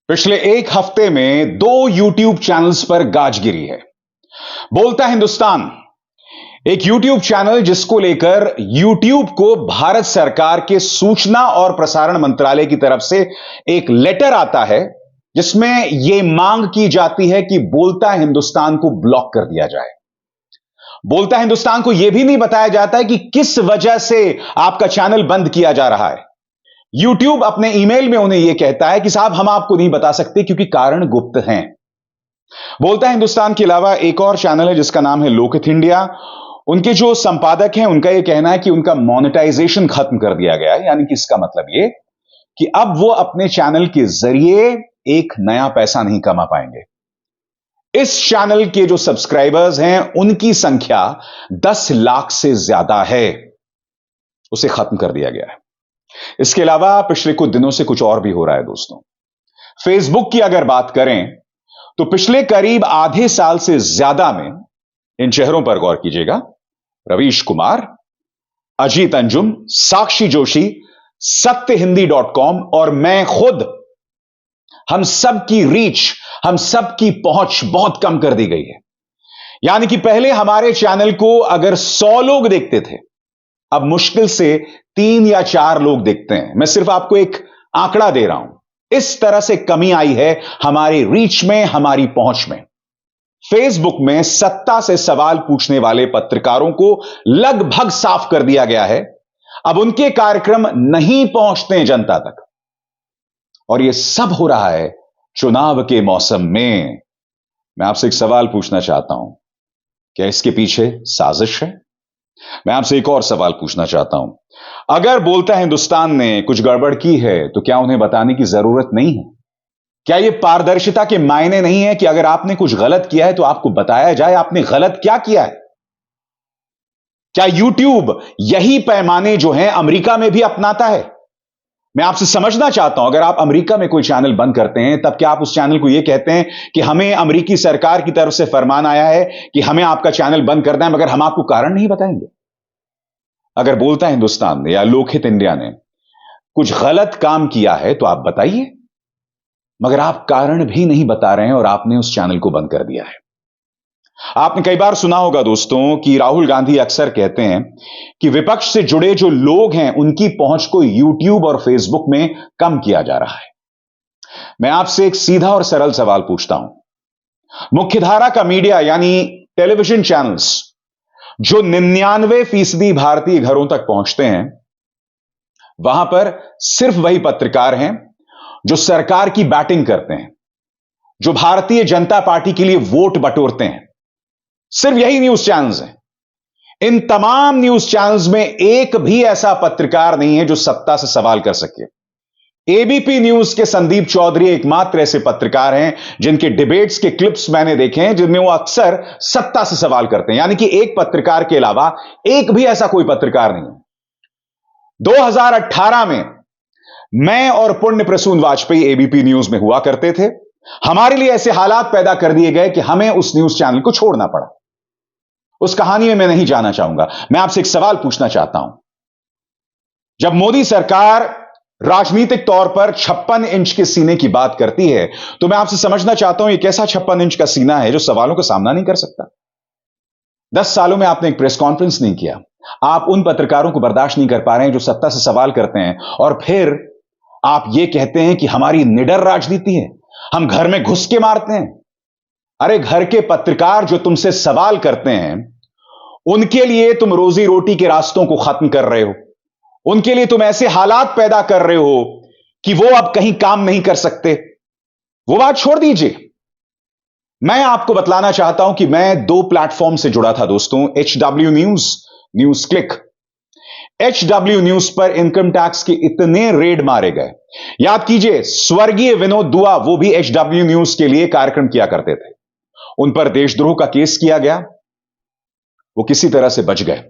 पिछले एक हफ्ते में दो यूट्यूब चैनल्स पर गाज गिरी है। बोलता हिंदुस्तान एक यूट्यूब चैनल जिसको लेकर यूट्यूब को भारत सरकार के सूचना और प्रसारण मंत्रालय की तरफ से एक लेटर आता है जिसमें यह मांग की जाती है कि बोलता हिंदुस्तान को ब्लॉक कर दिया जाए। बोलता हिंदुस्तान को यह भी नहीं बताया जाता है कि किस वजह से आपका चैनल बंद किया जा रहा है। यूट्यूब अपने ईमेल में उन्हें यह कहता है कि साहब हम आपको नहीं बता सकते क्योंकि कारण गुप्त हैं। बोलता हिंदुस्तान के अलावा एक और चैनल है जिसका नाम है लोकहित इंडिया। उनके जो संपादक हैं उनका यह कहना है कि उनका मोनेटाइजेशन खत्म कर दिया गया है, यानी कि इसका मतलब यह कि अब वो अपने चैनल के जरिए एक नया पैसा नहीं कमा पाएंगे। इस चैनल के जो सब्सक्राइबर्स हैं उनकी संख्या 10 लाख से ज्यादा है, उसे खत्म कर दिया गया है। इसके अलावा पिछले कुछ दिनों से कुछ और भी हो रहा है दोस्तों। फेसबुक की अगर बात करें तो पिछले करीब आधे साल से ज्यादा में इन चेहरों पर गौर कीजिएगा, रवीश कुमार, अजीत अंजुम, साक्षी जोशी, सत्यहिंदी.com और मैं खुद, हम सब की रीच, हम सब की पहुंच बहुत कम कर दी गई है। यानी कि पहले हमारे चैनल को अगर 100 लोग देखते थे, अब मुश्किल से 3 या 4 लोग देखते हैं। मैं सिर्फ आपको एक आंकड़ा दे रहा हूं। इस तरह से कमी आई है हमारी रीच में, हमारी पहुंच में। फेसबुक में सत्ता से सवाल पूछने वाले पत्रकारों को लगभग साफ कर दिया गया है। अब उनके कार्यक्रम नहीं पहुंचते हैं जनता तक। और यह सब हो रहा है चुनाव के मौसम में। मैं आपसे एक सवाल पूछना चाहता हूं, क्या इसके पीछे साजिश है? मैं आपसे एक और सवाल पूछना चाहता हूं, अगर बोलता हिंदुस्तान ने कुछ गड़बड़ की है तो क्या उन्हें बताने की जरूरत नहीं है? क्या यह पारदर्शिता के मायने नहीं है कि अगर आपने कुछ गलत किया है तो आपको बताया जाए आपने गलत क्या किया है? क्या यूट्यूब यही पैमाने जो हैं अमेरिका में भी अपनाता है? मैं आपसे समझना चाहता हूं, अगर आप अमेरिका में कोई चैनल बंद करते हैं तब क्या आप उस चैनल को यह कहते हैं कि हमें अमेरिकी सरकार की तरफ से फरमान आया है कि हमें आपका चैनल बंद करना है, मगर हम आपको कारण नहीं बताएंगे? अगर बोलता हिंदुस्तान ने या लोकहित इंडिया ने कुछ गलत काम किया है तो आप बताइए, मगर आप कारण भी नहीं बता रहे हैं और आपने उस चैनल को बंद कर दिया है। आपने कई बार सुना होगा दोस्तों कि राहुल गांधी अक्सर कहते हैं कि विपक्ष से जुड़े जो लोग हैं उनकी पहुंच को यूट्यूब और फेसबुक में कम किया जा रहा है। मैं आपसे एक सीधा और सरल सवाल पूछता हूं, मुख्यधारा का मीडिया यानी टेलीविजन चैनल्स जो 99% भारतीय घरों तक पहुंचते हैं, वहां पर सिर्फ वही पत्रकार हैं जो सरकार की बैटिंग करते हैं, जो भारतीय जनता पार्टी के लिए वोट बटोरते हैं। सिर्फ यही न्यूज चैनल्स हैं। इन तमाम न्यूज चैनल्स में एक भी ऐसा पत्रकार नहीं है जो सत्ता से सवाल कर सके। एबीपी न्यूज के संदीप चौधरी एकमात्र ऐसे पत्रकार हैं जिनके डिबेट्स के क्लिप्स मैंने देखे हैं जिनमें वो अक्सर सत्ता से सवाल करते हैं। यानी कि एक पत्रकार के अलावा एक भी ऐसा कोई पत्रकार नहीं है। 2018 में मैं और पुण्य प्रसून वाजपेयी एबीपी न्यूज में हुआ करते थे। हमारे लिए ऐसे हालात पैदा कर दिए गए कि हमें उस न्यूज चैनल को छोड़ना पड़ा। उस कहानी में मैं नहीं जाना चाहूंगा। मैं आपसे एक सवाल पूछना चाहता हूं, जब मोदी सरकार राजनीतिक तौर पर 56 इंच के सीने की बात करती है तो मैं आपसे समझना चाहता हूं, यह कैसा 56 इंच का सीना है जो सवालों का सामना नहीं कर सकता? 10 सालों में आपने एक प्रेस कॉन्फ्रेंस नहीं किया। आप उन पत्रकारों को बर्दाश्त नहीं कर पा रहे हैं जो सत्ता से सवाल करते हैं और फिर आप यह कहते हैं कि हमारी निडर राजनीति है, हम घर में घुस के मारते हैं। अरे घर के पत्रकार जो तुमसे सवाल करते हैं उनके लिए तुम रोजी रोटी के रास्तों को खत्म कर रहे हो, उनके लिए तुम ऐसे हालात पैदा कर रहे हो कि वो अब कहीं काम नहीं कर सकते। वो बात छोड़ दीजिए। मैं आपको बतलाना चाहता हूं कि मैं 2 प्लेटफॉर्म से जुड़ा था दोस्तों, HW news, news click. HW news पर इनकम टैक्स के इतने रेड मारे गए। याद कीजिए, स्वर्गीय विनोद दुआ वो भी HW न्यूज के लिए कार्यक्रम किया करते थे। उन पर देशद्रोह का केस किया गया, वो किसी तरह से बच गए।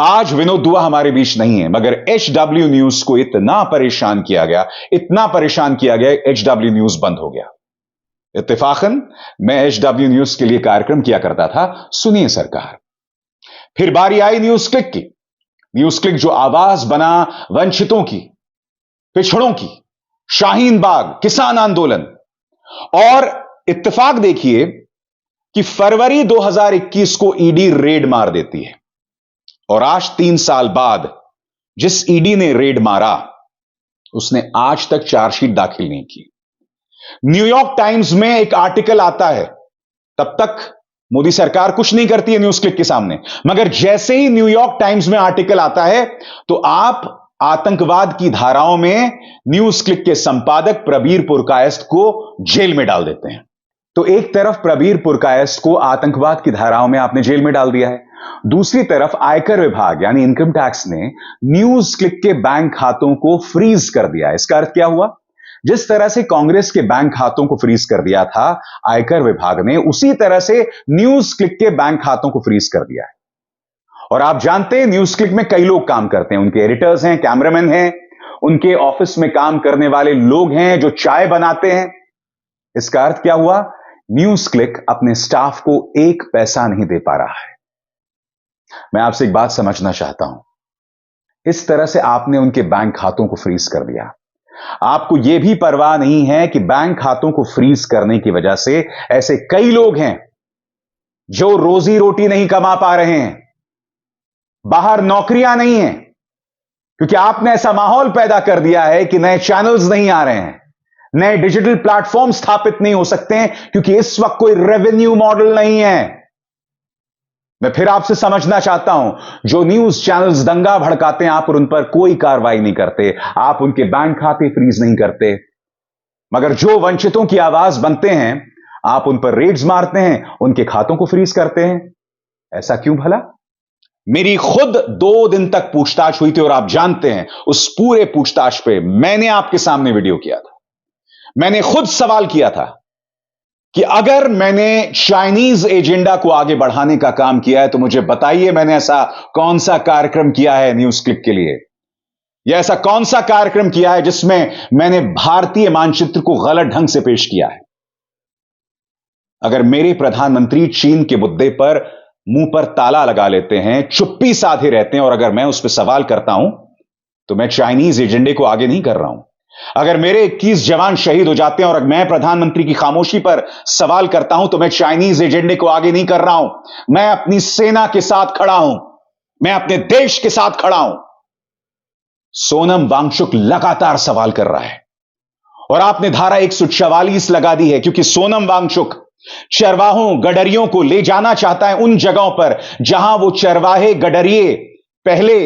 आज विनोद दुआ हमारे बीच नहीं है, मगर HW न्यूज को इतना परेशान किया गया, इतना परेशान किया गया, HW न्यूज बंद हो गया। इत्तेफाकन मैं HW न्यूज के लिए कार्यक्रम किया करता था, सुनिए सरकार। फिर बारी आई न्यूज क्लिक की। न्यूज क्लिक जो आवाज बना वंचितों की, पिछड़ों की, शाहीन बाग, किसान आंदोलन, और इत्तेफाक देखिए कि फरवरी 2021 को ईडी रेड मार देती है और आज 3 साल बाद जिस ईडी ने रेड मारा उसने आज तक चार्जशीट दाखिल नहीं की। न्यूयॉर्क टाइम्स में एक आर्टिकल आता है, तब तक मोदी सरकार कुछ नहीं करती है न्यूज क्लिक के सामने, मगर जैसे ही न्यूयॉर्क टाइम्स में आर्टिकल आता है तो आप आतंकवाद की धाराओं में न्यूज क्लिक के संपादक प्रबीर पुरकायस्थ को जेल में डाल देते हैं। तो एक तरफ प्रबीर पुरकायस्थ को आतंकवाद की धाराओं में आपने जेल में डाल दिया है, दूसरी तरफ आयकर विभाग यानी इनकम टैक्स ने न्यूज क्लिक के बैंक खातों को फ्रीज कर दिया है। इसका अर्थ क्या हुआ? जिस तरह से कांग्रेस के बैंक खातों को फ्रीज कर दिया था आयकर विभाग ने, उसी तरह से न्यूज क्लिक के बैंक खातों को फ्रीज कर दिया है। और आप जानते हैं न्यूज क्लिक में कई लोग काम करते हैं, उनके एडिटर्स हैं, कैमरामैन हैं, उनके ऑफिस में काम करने वाले लोग हैं जो चाय बनाते हैं। इसका अर्थ क्या हुआ? न्यूज क्लिक अपने स्टाफ को 1 पैसा नहीं दे पा रहा है। मैं आपसे एक बात समझना चाहता हूं, इस तरह से आपने उनके बैंक खातों को फ्रीज कर दिया। आपको यह भी परवाह नहीं है कि बैंक खातों को फ्रीज करने की वजह से ऐसे कई लोग हैं जो रोजी रोटी नहीं कमा पा रहे हैं, बाहर नौकरियां नहीं हैं, क्योंकि आपने ऐसा माहौल पैदा कर दिया है कि नए चैनल्स नहीं आ रहे हैं, नए डिजिटल प्लेटफॉर्म स्थापित नहीं हो सकते हैं, क्योंकि इस वक्त कोई रेवेन्यू मॉडल नहीं है। मैं फिर आपसे समझना चाहता हूं, जो न्यूज चैनल्स दंगा भड़काते हैं आप उन पर कोई कार्रवाई नहीं करते, आप उनके बैंक खाते फ्रीज नहीं करते, मगर जो वंचितों की आवाज बनते हैं आप उन पर रेड्स मारते हैं, उनके खातों को फ्रीज करते हैं। ऐसा क्यों भला? मेरी खुद 2 दिन तक पूछताछ हुई थी और आप जानते हैं उस पूरे पूछताछ पे मैंने आपके सामने वीडियो किया था। मैंने खुद सवाल किया था कि अगर मैंने चाइनीज एजेंडा को आगे बढ़ाने का काम किया है तो मुझे बताइए मैंने ऐसा कौन सा कार्यक्रम किया है न्यूज क्लिक के लिए, या ऐसा कौन सा कार्यक्रम किया है जिसमें मैंने भारतीय मानचित्र को गलत ढंग से पेश किया है। अगर मेरे प्रधानमंत्री चीन के मुद्दे पर मुंह पर ताला लगा लेते हैं, चुप्पी साधे रहते हैं, और अगर मैं उस पर सवाल करता हूं तो मैं चाइनीज एजेंडे को आगे नहीं कर रहा हूं। अगर मेरे 21 जवान शहीद हो जाते हैं और मैं प्रधानमंत्री की खामोशी पर सवाल करता हूं तो मैं चाइनीज एजेंडे को आगे नहीं कर रहा हूं। मैं अपनी सेना के साथ खड़ा हूं, मैं अपने देश के साथ खड़ा हूं। सोनम वांगचुक लगातार सवाल कर रहा है और आपने धारा 144 लगा दी है, क्योंकि सोनम वांगचुक चरवाहों गडरियों को ले जाना चाहता है उन जगहों पर जहां वो चरवाहे गडरिए पहले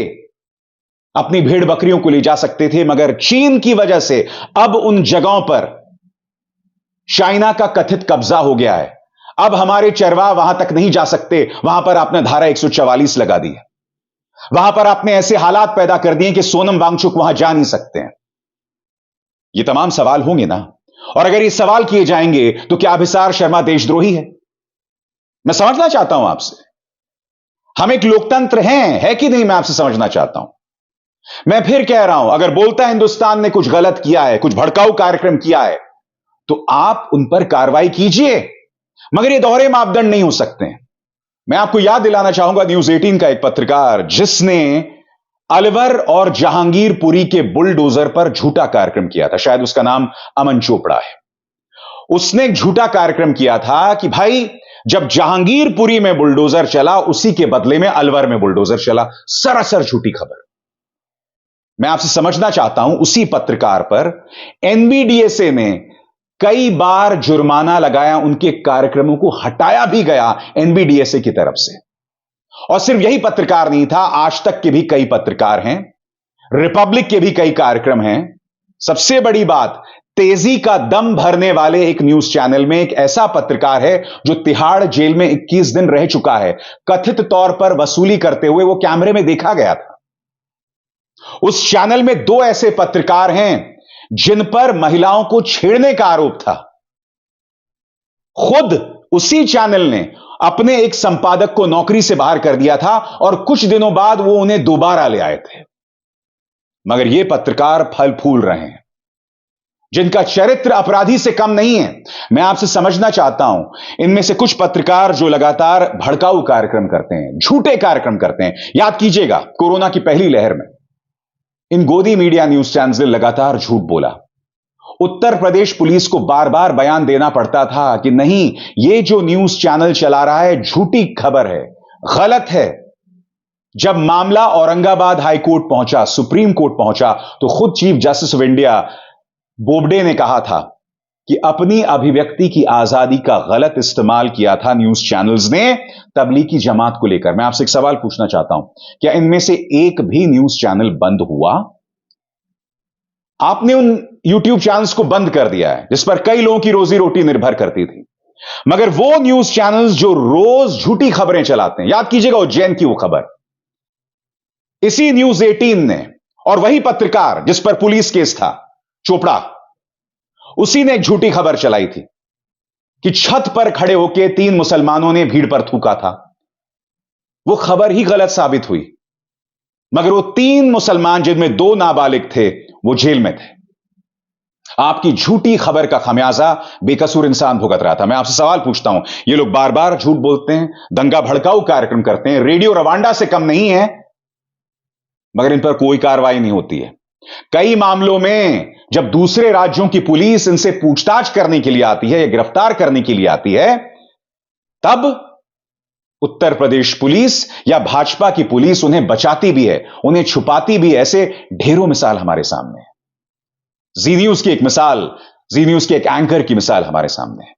अपनी भेड़ बकरियों को ले जा सकते थे, मगर चीन की वजह से अब उन जगहों पर चाइना का कथित कब्जा हो गया है। अब हमारे चरवाह वहां तक नहीं जा सकते। वहां पर आपने धारा 144 लगा दी है, वहां पर आपने ऐसे हालात पैदा कर दिए कि सोनम वांगचुक वहां जा नहीं सकते हैं। ये तमाम सवाल होंगे ना, और अगर ये सवाल किए जाएंगे तो क्या अभिसार शर्मा देशद्रोही है? मैं समझना चाहता हूं आपसे, हम एक लोकतंत्र हैं, है कि नहीं? मैं आपसे समझना चाहता हूं। मैं फिर कह रहा हूं, अगर बोलता हिंदुस्तान ने कुछ गलत किया है, कुछ भड़काऊ कार्यक्रम किया है, तो आप उन पर कार्रवाई कीजिए, मगर ये दोहरे मापदंड नहीं हो सकते हैं। मैं आपको याद दिलाना चाहूंगा न्यूज 18 का एक पत्रकार जिसने अलवर और जहांगीरपुरी के बुलडोजर पर झूठा कार्यक्रम किया था, शायद उसका नाम अमन चोपड़ा है। उसने एक झूठा कार्यक्रम किया था कि भाई जब जहांगीरपुरी में बुलडोजर चला उसी के बदले में अलवर में बुलडोजर चला। सरासर झूठी खबर। मैं आपसे समझना चाहता हूं, उसी पत्रकार पर एनबीडीएसए ने कई बार जुर्माना लगाया, उनके कार्यक्रमों को हटाया भी गया एनबीडीएसए की तरफ से। और सिर्फ यही पत्रकार नहीं था, आज तक के भी कई पत्रकार हैं, रिपब्लिक के भी कई कार्यक्रम हैं। सबसे बड़ी बात, तेजी का दम भरने वाले एक न्यूज चैनल में एक ऐसा पत्रकार है जो तिहाड़ जेल में 21 दिन रह चुका है, कथित तौर पर वसूली करते हुए वो कैमरे में देखा गया था। उस चैनल में 2 ऐसे पत्रकार हैं जिन पर महिलाओं को छेड़ने का आरोप था। खुद उसी चैनल ने अपने एक संपादक को नौकरी से बाहर कर दिया था और कुछ दिनों बाद वो उन्हें दोबारा ले आए थे। मगर ये पत्रकार फल फूल रहे हैं, जिनका चरित्र अपराधी से कम नहीं है। मैं आपसे समझना चाहता हूं, इनमें से कुछ पत्रकार जो लगातार भड़काऊ कार्यक्रम करते हैं, झूठे कार्यक्रम करते हैं। याद कीजिएगा, कोरोना की पहली लहर में इन गोदी मीडिया न्यूज चैनल्स ने लगातार झूठ बोला। उत्तर प्रदेश पुलिस को बार बार बयान देना पड़ता था कि नहीं, यह जो न्यूज चैनल चला रहा है झूठी खबर है, गलत है। जब मामला औरंगाबाद हाई कोर्ट पहुंचा, सुप्रीम कोर्ट पहुंचा, तो खुद chief justice of India Bobde ने कहा था कि अपनी अभिव्यक्ति की आजादी का गलत इस्तेमाल किया था न्यूज चैनल्स ने तबलीगी जमात को लेकर। मैं आपसे एक सवाल पूछना चाहता हूं, क्या इनमें से एक भी न्यूज चैनल बंद हुआ? आपने उन यूट्यूब चैनल्स को बंद कर दिया है जिस पर कई लोगों की रोजी रोटी निर्भर करती थी। मगर वो न्यूज चैनल्स जो रोज झूठी खबरें चलाते हैं, याद कीजिएगा उज्जैन की वो खबर, इसी न्यूज 18 ने, और वही पत्रकार जिस पर पुलिस केस था, चोपड़ा, उसी ने एक झूठी खबर चलाई थी कि छत पर खड़े होकर 3 मुसलमानों ने भीड़ पर थूका था। वो खबर ही गलत साबित हुई, मगर वो 3 मुसलमान जिनमें 2 नाबालिग थे वो जेल में थे। आपकी झूठी खबर का खमियाजा बेकसूर इंसान भुगत रहा था। मैं आपसे सवाल पूछता हूं, ये लोग बार बार झूठ बोलते हैं, दंगा भड़काऊ कार्यक्रम करते हैं, रेडियो रवांडा से कम नहीं है, मगर इन पर कोई कार्रवाई नहीं होती है। कई मामलों में जब दूसरे राज्यों की पुलिस इनसे पूछताछ करने के लिए आती है या गिरफ्तार करने के लिए आती है, तब उत्तर प्रदेश पुलिस या भाजपा की पुलिस उन्हें बचाती भी है, उन्हें छुपाती भी है। ऐसे ढेरों मिसाल हमारे सामने है। जी न्यूज की एक मिसाल, जी न्यूज के एक एंकर की मिसाल हमारे सामने है।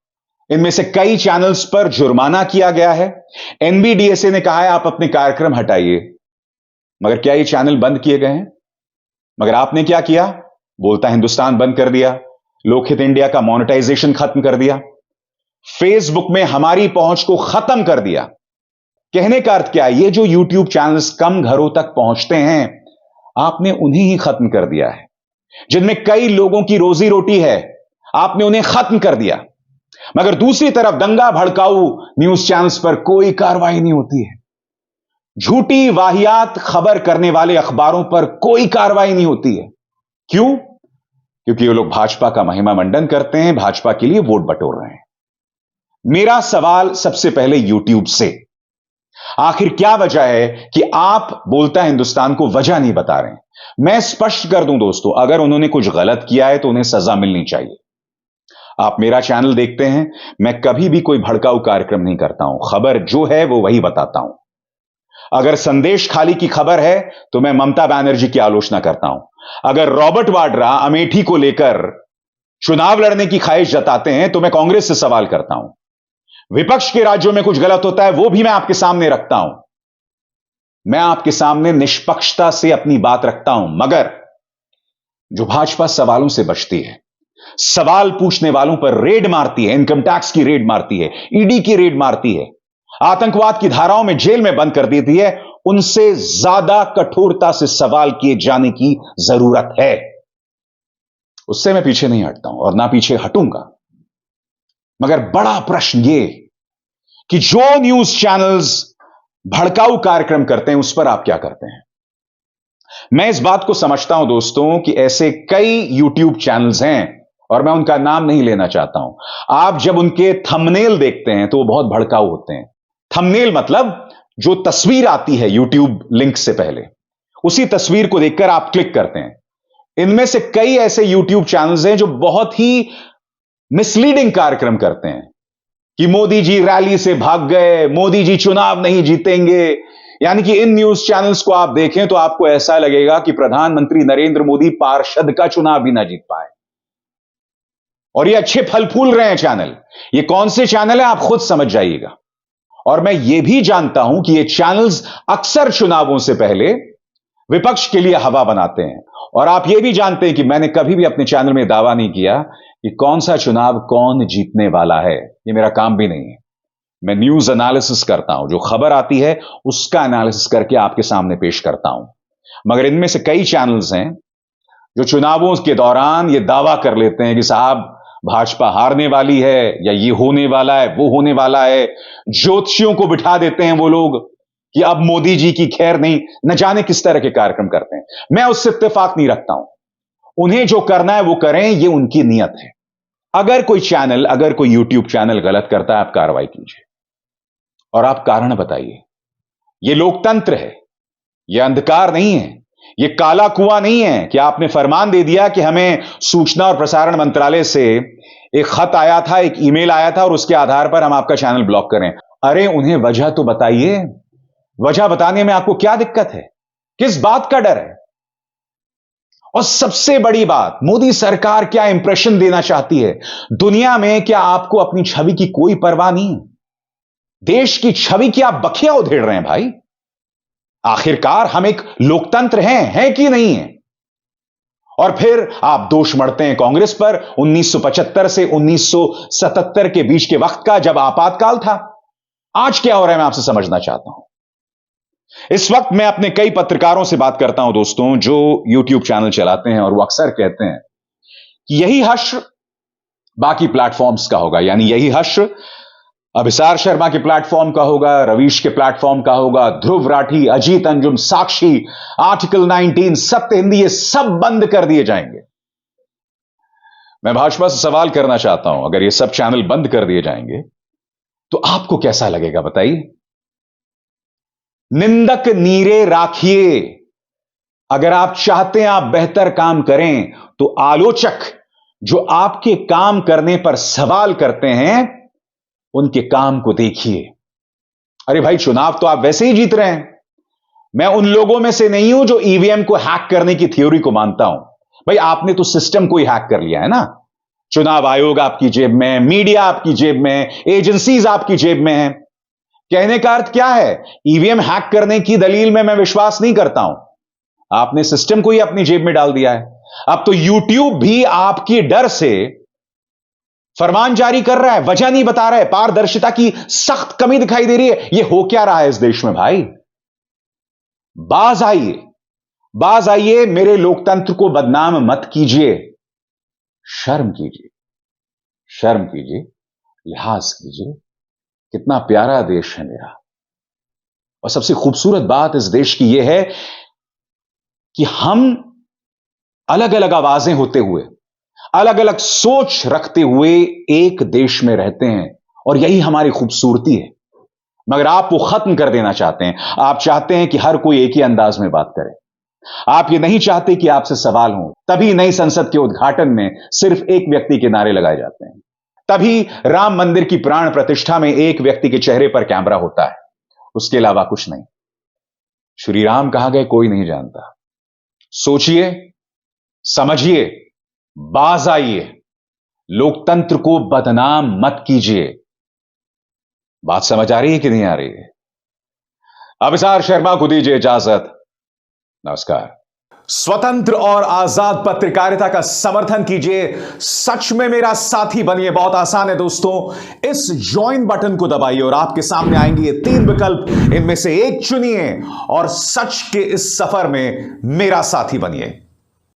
इनमें से कई चैनल्स पर जुर्माना किया गया है। एनबीडीएसए ने कहा है आप अपने कार्यक्रम हटाइए, मगर क्या ये चैनल बंद किए गए हैं? मगर आपने क्या किया? बोलता हिंदुस्तान बंद कर दिया, लोकहित इंडिया का मोनेटाइजेशन खत्म कर दिया, फेसबुक में हमारी पहुंच को खत्म कर दिया। कहने का अर्थ क्या है? ये जो यूट्यूब चैनल्स कम घरों तक पहुंचते हैं, आपने उन्हें ही खत्म कर दिया है। जिनमें कई लोगों की रोजी रोटी है, आपने उन्हें खत्म कर दिया। मगर दूसरी तरफ दंगा भड़काऊ न्यूज चैनल्स पर कोई कार्रवाई नहीं होती है। झूठी वाहियात खबर करने वाले अखबारों पर कोई कार्रवाई नहीं होती है। क्यों? क्योंकि ये लोग भाजपा का महिमा मंडन करते हैं, भाजपा के लिए वोट बटोर रहे हैं। मेरा सवाल सबसे पहले यूट्यूब से, आखिर क्या वजह है कि आप बोलता हिंदुस्तान को वजह नहीं बता रहे हैं? मैं स्पष्ट कर दूं दोस्तों, अगर उन्होंने कुछ गलत किया है तो उन्हें सजा मिलनी चाहिए। आप मेरा चैनल देखते हैं, मैं कभी भी कोई भड़काऊ कार्यक्रम नहीं करता हूं। खबर जो है वो वही बताता हूं। अगर संदेश खाली की खबर है तो मैं ममता बनर्जी की आलोचना करता हूं। अगर रॉबर्ट वाड्रा अमेठी को लेकर चुनाव लड़ने की ख्वाहिश जताते हैं तो मैं कांग्रेस से सवाल करता हूं। विपक्ष के राज्यों में कुछ गलत होता है वो भी मैं आपके सामने रखता हूं। मैं आपके सामने निष्पक्षता से अपनी बात रखता हूं। मगर जो भाजपा सवालों से बचती है, सवाल पूछने वालों पर रेड मारती है, इनकम टैक्स की रेड मारती है, ईडी की रेड मारती है, आतंकवाद की धाराओं में जेल में बंद कर देती है, उनसे ज्यादा कठोरता से सवाल किए जाने की जरूरत है। उससे मैं पीछे नहीं हटता हूं और ना पीछे हटूंगा। मगर बड़ा प्रश्न यह कि जो न्यूज चैनल्स भड़काऊ कार्यक्रम करते हैं उस पर आप क्या करते हैं? मैं इस बात को समझता हूं दोस्तों कि ऐसे कई यूट्यूब चैनल्स हैं और मैं उनका नाम नहीं लेना चाहता हूं। आप जब उनके थंबनेल देखते हैं तो वो बहुत भड़काऊ होते हैं। थंबनेल मतलब जो तस्वीर आती है यूट्यूब लिंक से पहले, उसी तस्वीर को देखकर आप क्लिक करते हैं। इनमें से कई ऐसे यूट्यूब चैनल्स हैं जो बहुत ही मिसलीडिंग कार्यक्रम करते हैं कि मोदी जी रैली से भाग गए, मोदी जी चुनाव नहीं जीतेंगे। यानी कि इन न्यूज चैनल्स को आप देखें तो आपको ऐसा लगेगा कि प्रधानमंत्री नरेंद्र मोदी पार्षद का चुनाव भी ना जीत पाए। और ये अच्छे फल फूल रहे हैं चैनल। ये कौन से चैनल है आप खुद समझ जाइएगा। और मैं ये भी जानता हूं कि ये चैनल्स अक्सर चुनावों से पहले विपक्ष के लिए हवा बनाते हैं। और आप ये भी जानते हैं कि मैंने कभी भी अपने चैनल में दावा नहीं किया कि कौन सा चुनाव कौन जीतने वाला है। ये मेरा काम भी नहीं है। मैं न्यूज एनालिसिस करता हूं, जो खबर आती है उसका एनालिसिस करके आपके सामने पेश करता हूं। मगर इनमें से कई चैनल्स हैं जो चुनावों के दौरान ये दावा कर लेते हैं कि साहब भाजपा हारने वाली है, या ये होने वाला है, वो होने वाला है। ज्योतिषियों को बिठा देते हैं वो लोग कि अब मोदी जी की खैर नहीं, न जाने किस तरह के कार्यक्रम करते हैं। मैं उससे इत्तेफाक नहीं रखता हूं। उन्हें जो करना है वो करें, ये उनकी नियत है। अगर कोई चैनल, अगर कोई यूट्यूब चैनल गलत करता है, आप कार्रवाई कीजिए और आप कारण बताइए। यह लोकतंत्र है, यह अंधकार नहीं है। यह काला कुआं नहीं है कि आपने फरमान दे दिया कि हमें सूचना और प्रसारण मंत्रालय से एक खत आया था, एक ईमेल आया था और उसके आधार पर हम आपका चैनल ब्लॉक करें। अरे उन्हें वजह तो बताइए। वजह बताने में आपको क्या दिक्कत है? किस बात का डर है? और सबसे बड़ी बात, मोदी सरकार क्या इंप्रेशन देना चाहती है दुनिया में? क्या आपको अपनी छवि की कोई परवाह नहीं है? देश की छवि की आप बखिया उधेड़ रहे हैं भाई। आखिरकार हम एक लोकतंत्र हैं कि नहीं है? और फिर आप दोष मढ़ते हैं कांग्रेस पर 1975 से 1977 के बीच के वक्त का, जब आपातकाल था। आज क्या हो रहा है मैं आपसे समझना चाहता हूं। इस वक्त मैं अपने कई पत्रकारों से बात करता हूं दोस्तों, जो YouTube चैनल चलाते हैं, और वो अक्सर कहते हैं कि यही हश्र बाकी प्लेटफॉर्म्स का होगा, यानी यही हश्र अभिसार शर्मा के प्लेटफॉर्म का होगा, रवीश के प्लेटफॉर्म का होगा, ध्रुव राठी, अजीत अंजुम, साक्षी, आर्टिकल 19, सत्य हिंदी, ये सब बंद कर दिए जाएंगे। मैं भाजपा से सवाल करना चाहता हूं, अगर ये सब चैनल बंद कर दिए जाएंगे तो आपको कैसा लगेगा बताइए? निंदक नीरे राखिए। अगर आप चाहते हैं आप बेहतर काम करें, तो आलोचक जो आपके काम करने पर सवाल करते हैं, उनके काम को देखिए। अरे भाई, चुनाव तो आप वैसे ही जीत रहे हैं। मैं उन लोगों में से नहीं हूं जो ईवीएम को हैक करने की थ्योरी को मानता हूं। भाई, आपने तो सिस्टम को ही हैक कर लिया है ना। चुनाव आयोग आपकी जेब में, मीडिया आपकी जेब में, एजेंसीज आपकी जेब में है। कहने का अर्थ क्या है? ईवीएम हैक करने की दलील में मैं विश्वास नहीं करता हूं। आपने सिस्टम को ही अपनी जेब में डाल दिया है। अब तो यूट्यूब भी आपकी डर से फरमान जारी कर रहा है, वजह नहीं बता रहा है। पारदर्शिता की सख्त कमी दिखाई दे रही है। यह हो क्या रहा है इस देश में भाई? बाज आइए, बाज आइए। मेरे लोकतंत्र को बदनाम मत कीजिए। शर्म कीजिए, शर्म कीजिए, लिहाज कीजिए। कितना प्यारा देश है मेरा। और सबसे खूबसूरत बात इस देश की यह है कि हम अलग अलग आवाजें होते हुए, अलग अलग सोच रखते हुए एक देश में रहते हैं, और यही हमारी खूबसूरती है। मगर आप वो खत्म कर देना चाहते हैं। आप चाहते हैं कि हर कोई एक ही अंदाज में बात करे। आप ये नहीं चाहते कि आपसे सवाल हो। तभी नई संसद के उद्घाटन में सिर्फ एक व्यक्ति के नारे लगाए जाते हैं। तभी राम मंदिर की प्राण प्रतिष्ठा में एक व्यक्ति के चेहरे पर कैमरा होता है, उसके अलावा कुछ नहीं। श्री राम कहां गए कोई नहीं जानता। सोचिए, समझिए, बाज आइए। लोकतंत्र को बदनाम मत कीजिए। बात समझ आ रही है कि नहीं आ रही है? अभिसार शर्मा को दीजिए इजाजत। नमस्कार। स्वतंत्र और आजाद पत्रकारिता का समर्थन कीजिए। सच में मेरा साथी बनिए। बहुत आसान है दोस्तों। इस ज्वाइन बटन को दबाइए और आपके सामने आएंगे ये 3 विकल्प। इनमें से एक चुनिए और सच के इस सफर में मेरा साथी बनिए।